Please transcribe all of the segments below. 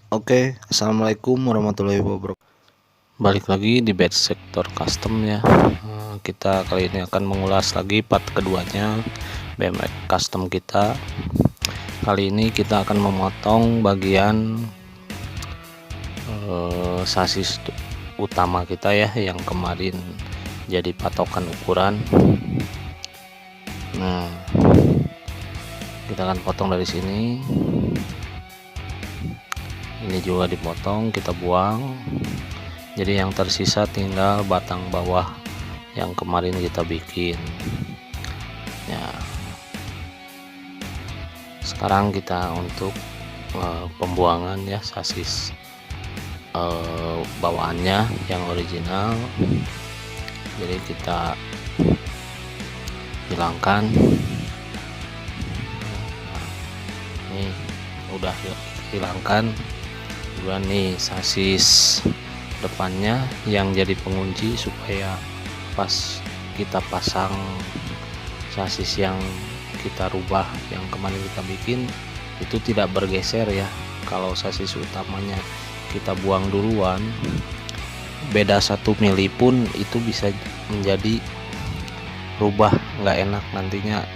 Oke, assalamualaikum warahmatullahi wabarakatuh. Balik lagi di Bed Sektor Custom ya. Kita kali ini akan mengulas lagi part keduanya BMX custom kita. Kali ini kita akan memotong bagian sasis utama kita ya, yang kemarin jadi patokan ukuran. Nah, kita akan potong dari sini. Ini juga dipotong, kita buang. Jadi yang tersisa tinggal batang bawah yang kemarin kita bikin ya. Sekarang kita untuk pembuangan ya sasis bawaannya yang original. Jadi kita hilangkan. Ini udah hilangkan. Kemudian nih sasis depannya yang jadi pengunci supaya pas kita pasang sasis yang kita rubah yang kemarin kita bikin itu tidak bergeser ya. Kalau sasis utamanya kita buang duluan, beda 1 mili pun itu bisa menjadi rubah, nggak enak nantinya,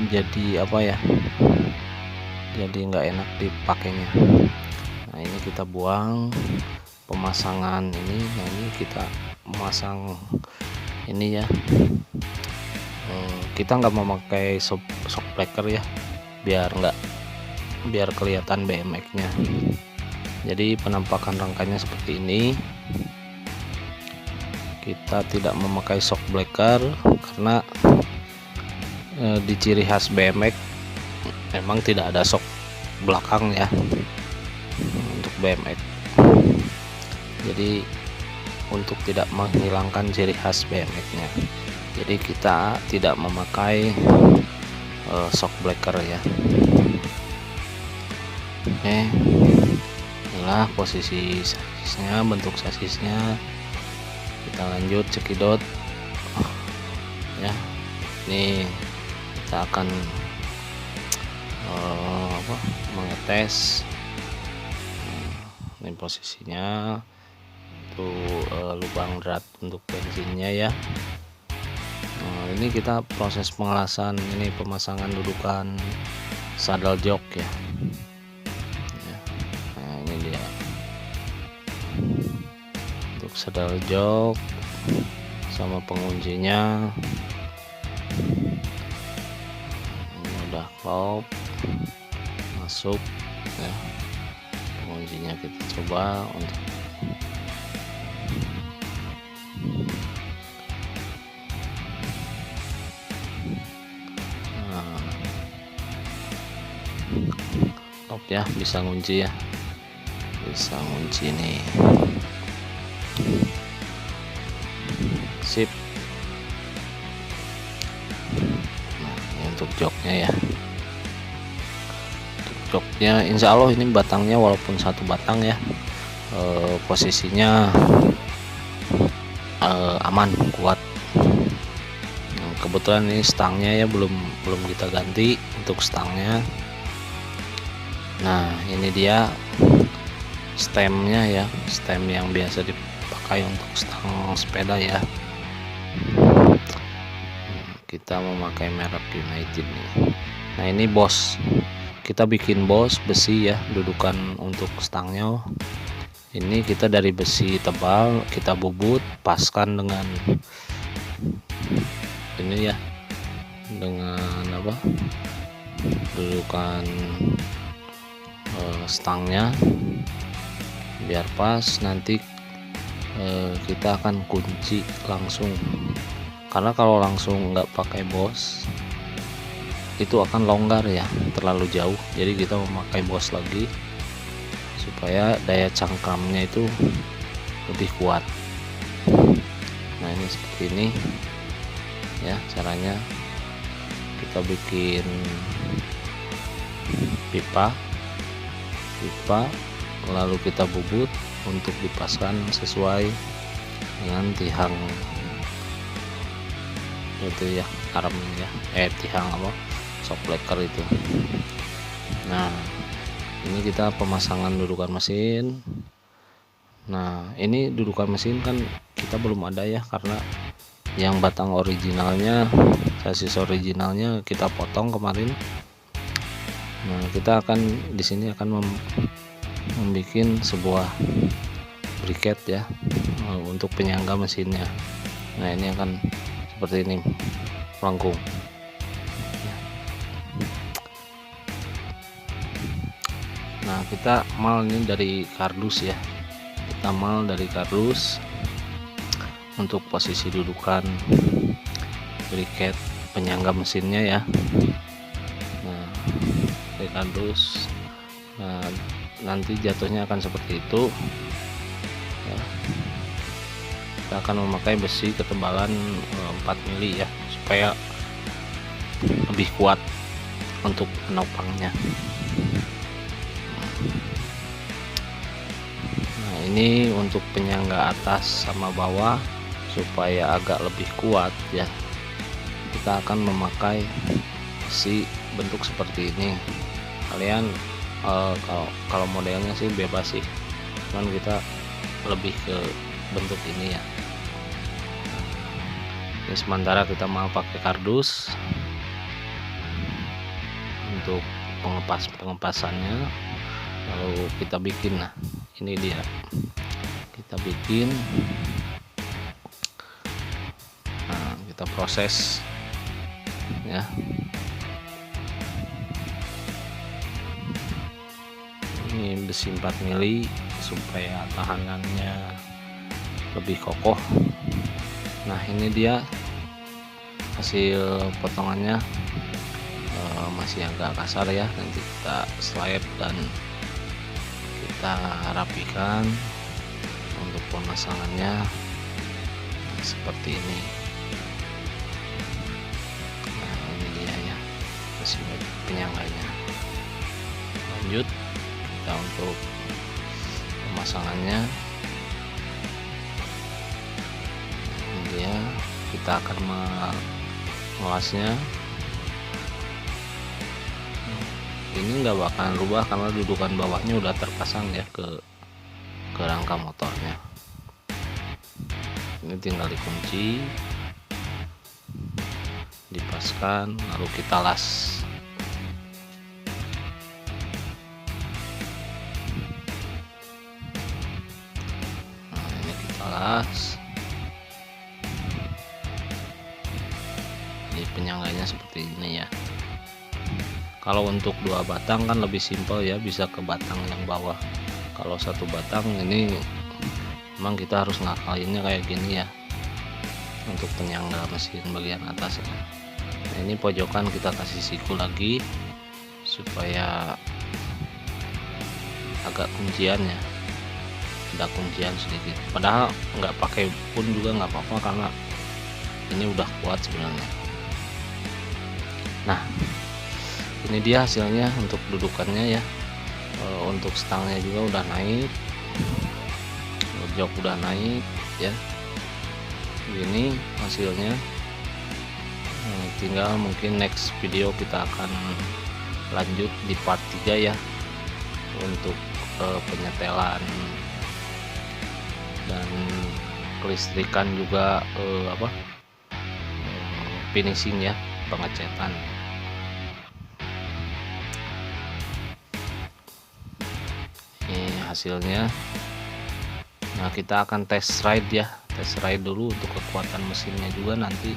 jadi apa ya, jadi nggak enak dipakainya. Nah ini kita buang pemasangan ini. Nah ini kita memasang ini ya. Kita nggak memakai shock breaker ya, biar kelihatan BMX nya. Jadi penampakan rangkanya seperti ini. Kita tidak memakai shock breaker karena di ciri khas BMX memang tidak ada shock belakang ya untuk BMX. Jadi untuk tidak menghilangkan ciri khas BMX nya, jadi kita tidak memakai shock breaker ya. Oke, inilah posisi sasisnya, bentuk sasisnya. Kita lanjut cekidot ya. Ini kita akan mengetes. Ini posisinya itu lubang drat untuk bensinnya ya. Ini kita proses pengelasan, ini pemasangan dudukan saddle jok ya. Nah ini dia untuk saddle jok sama penguncinya. Ini udah klop masuk ya. Penguncinya kita coba untuk ya, bisa ngunci ya, bisa ngunci nih, sip. Nah ini untuk joknya ya. Untuk joknya insya Allah ini batangnya walaupun satu batang ya, posisinya aman, kuat. Nah, kebetulan ini stangnya ya belum kita ganti untuk stangnya. Nah ini dia stemnya ya, stem yang biasa dipakai untuk stang sepeda ya. Kita memakai merek United nih. Nah ini bos, kita bikin bos besi ya, dudukan untuk stangnya. Ini kita dari besi tebal, kita bubut, paskan dengan ini ya, dengan apa, dudukan stangnya biar pas. Nanti kita akan kunci langsung, karena kalau langsung nggak pakai bos itu akan longgar ya, terlalu jauh. Jadi kita memakai bos lagi supaya daya cangkramnya itu lebih kuat. Nah ini seperti ini ya caranya. Kita bikin pipa, lalu kita bubut untuk dipasang sesuai dengan tihang itu ya, arm ya, tihang apa, shock breaker itu. Nah ini ini kita pemasangan dudukan mesin. Nah, ini dudukan mesin kan kita belum ada ya, karena yang batang originalnya, sasis originalnya kita potong kemarin. Nah, kita akan di sini akan membuat sebuah briket ya, untuk penyangga mesinnya. Nah, ini akan seperti ini, melengkung. Nah, kita mal ini dari kardus ya, kita mal dari kardus untuk posisi dudukan briket penyangga mesinnya ya. Nah, dari kardus, nah nanti jatuhnya akan seperti itu ya. Kita akan memakai besi ketebalan 4 mili ya, supaya lebih kuat untuk penopangnya. Nah, ini untuk penyangga atas sama bawah supaya agak lebih kuat ya, kita akan memakai besi bentuk seperti ini. Kalian kalau modelnya sih bebas sih, cuman kita lebih ke bentuk ini ya. Ini sementara kita mau pakai kardus untuk pengepasannya, lalu kita bikin. Nah, ini dia, kita bikin. Nah, kita proses ya. Ini besi 4 mili supaya tahanannya lebih kokoh. Nah, ini dia hasil potongannya, masih agak kasar ya, nanti kita slide dan kita rapikan. Untuk pemasangannya seperti ini. Nah, ini dia ya besi penyangganya. Lanjut kita untuk pemasangannya. Ini dia, kita akan mengelasnya. Ini nggak bakalan rubah karena dudukan bawahnya udah terpasang ya ke rangka motornya. Ini tinggal dikunci, dipaskan, lalu kita las. Nah, ini kita las. Ini penyangganya seperti ini ya. Kalau untuk 2 batang kan lebih simpel ya, bisa ke batang yang bawah. Kalau 1 batang ini memang kita harus ngakalinnya kayak gini ya, untuk penyangga mesin bagian atas ya. Nah, ini pojokan kita kasih siku lagi supaya agak kuncian ya, ada kuncian sedikit. Padahal nggak pakai pun juga nggak apa-apa karena ini udah kuat sebenarnya. Nah, ini dia hasilnya untuk dudukannya ya. Untuk stangnya juga udah naik, jok udah naik ya. Ini hasilnya. Tinggal mungkin next video kita akan lanjut di part 3 ya, untuk penyetelan dan kelistrikan juga, finishing ya, pengecetan. Ini hasilnya. Nah, kita akan test ride ya, test ride dulu untuk kekuatan mesinnya juga nanti.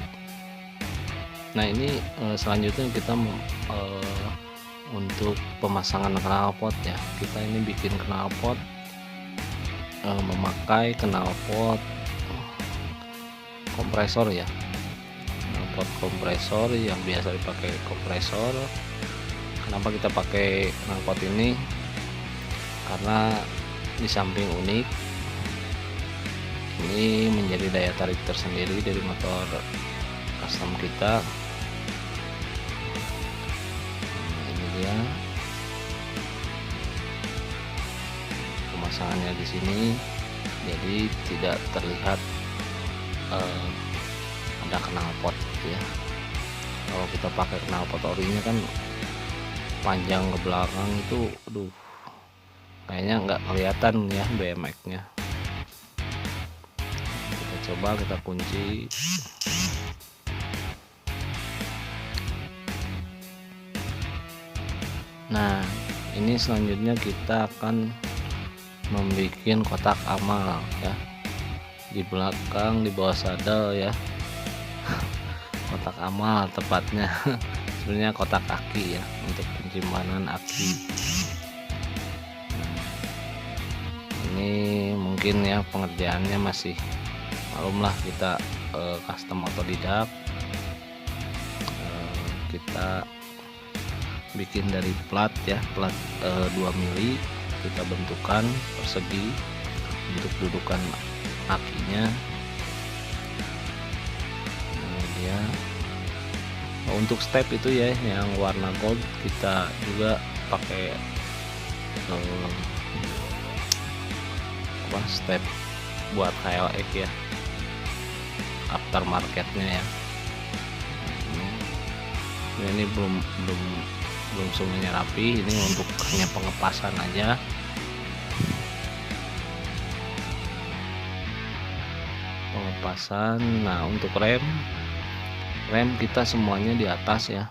Nah, ini selanjutnya kita untuk pemasangan knalpot ya. Kita ini bikin knalpot, memakai knalpot kompresor ya, knalpot kompresor yang biasa dipakai kompresor. Kenapa kita pakai knalpot ini? Karena di samping unik, ini menjadi daya tarik tersendiri dari motor custom kita. Nah, ini dia pemasangannya di sini, jadi tidak terlihat ada knalpot gitu ya. Kalau kita pakai knalpot orinya kan panjang ke belakang itu, aduh, kayaknya nggak kelihatan ya BMX nya. Kita coba kita kunci. Nah ini selanjutnya kita akan membuat kotak amal ya, di belakang di bawah sadel ya. Kotak amal tepatnya sebenarnya kotak aki ya, untuk penyimpanan aki. Ini mungkin ya pengerjaannya masih malumlah kita custom otodidak. Kita bikin dari plat ya, plat 2 mili kita bentukan persegi untuk dudukan akinya. Ini dia. Untuk step itu ya yang warna gold kita juga pakai step buat KLX ya, aftermarketnya ya. Ini belum semuanya rapi, ini untuk hanya pengepasan aja. Nah untuk rem kita semuanya di atas ya,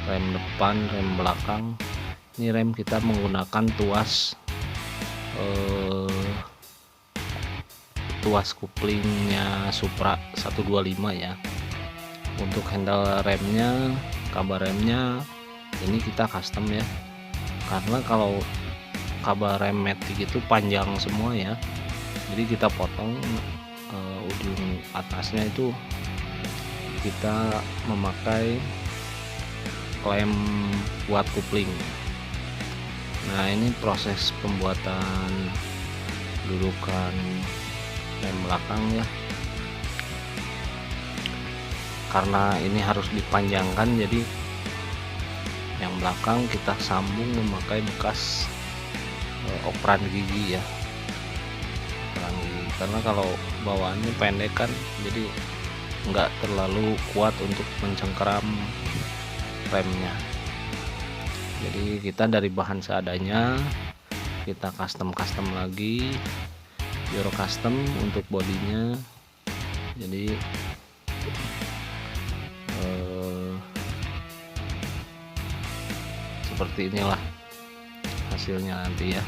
rem depan, rem belakang. Ini rem kita menggunakan tuas kuplingnya Supra 125 ya. Untuk handle remnya, kabar remnya ini kita custom ya, karena kalau kabar rem matic itu panjang semua ya, jadi kita potong ujung atasnya itu kita memakai klem buat kupling. Nah ini proses pembuatan dudukan rem belakang ya, karena ini harus dipanjangkan, jadi yang belakang kita sambung memakai bekas operan gigi ya, operan gigi. Karena kalau bawaannya pendek kan, jadi nggak terlalu kuat untuk mencengkeram remnya. Jadi kita dari bahan seadanya, kita custom lagi, Euro custom untuk bodinya. Jadi seperti inilah hasilnya nanti ya,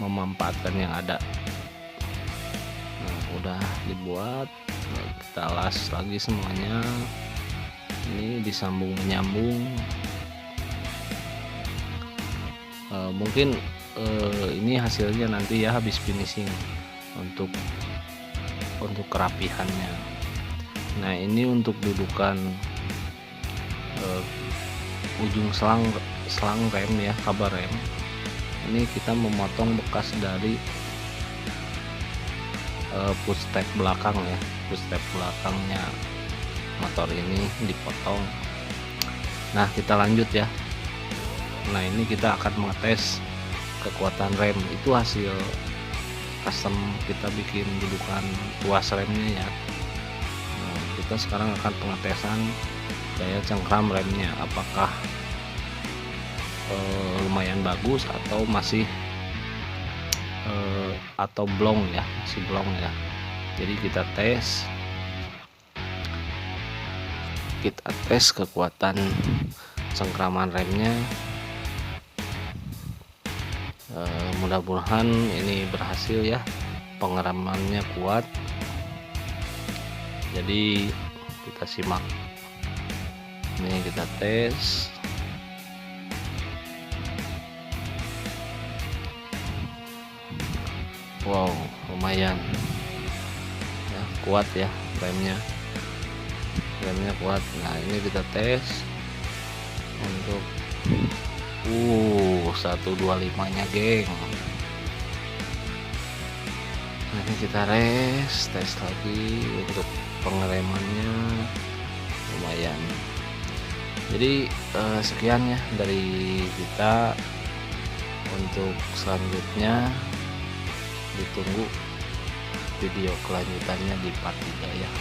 memanfaatkan yang ada. Nah udah dibuat, kita las lagi semuanya. Ini disambung menyambung. Mungkin ini hasilnya nanti ya habis finishing untuk kerapihannya. Nah ini untuk dudukan ujung selang rem ya, kabar rem. Ini kita memotong bekas dari footstep belakang ya, footstep belakangnya motor ini dipotong. Nah kita lanjut ya. Nah ini kita akan mengetes kekuatan rem, itu hasil custom kita bikin dudukan tuas remnya ya. Nah, kita sekarang akan pengetesan daya cengkram remnya, apakah lumayan bagus atau masih atau blong ya, masih blong ya. Jadi kita tes kekuatan cengkraman remnya. Mudah-mudahan ini berhasil ya, pengeremannya kuat. Jadi kita simak. Ini kita tes. Wow, lumayan ya, kuat ya remnya kuat. Nah ini kita tes untuk 125 nya geng. Nah ini kita tes lagi untuk pengeremannya lumayan. Jadi sekian ya dari kita. Untuk selanjutnya ditunggu video kelanjutannya di part 3 ya.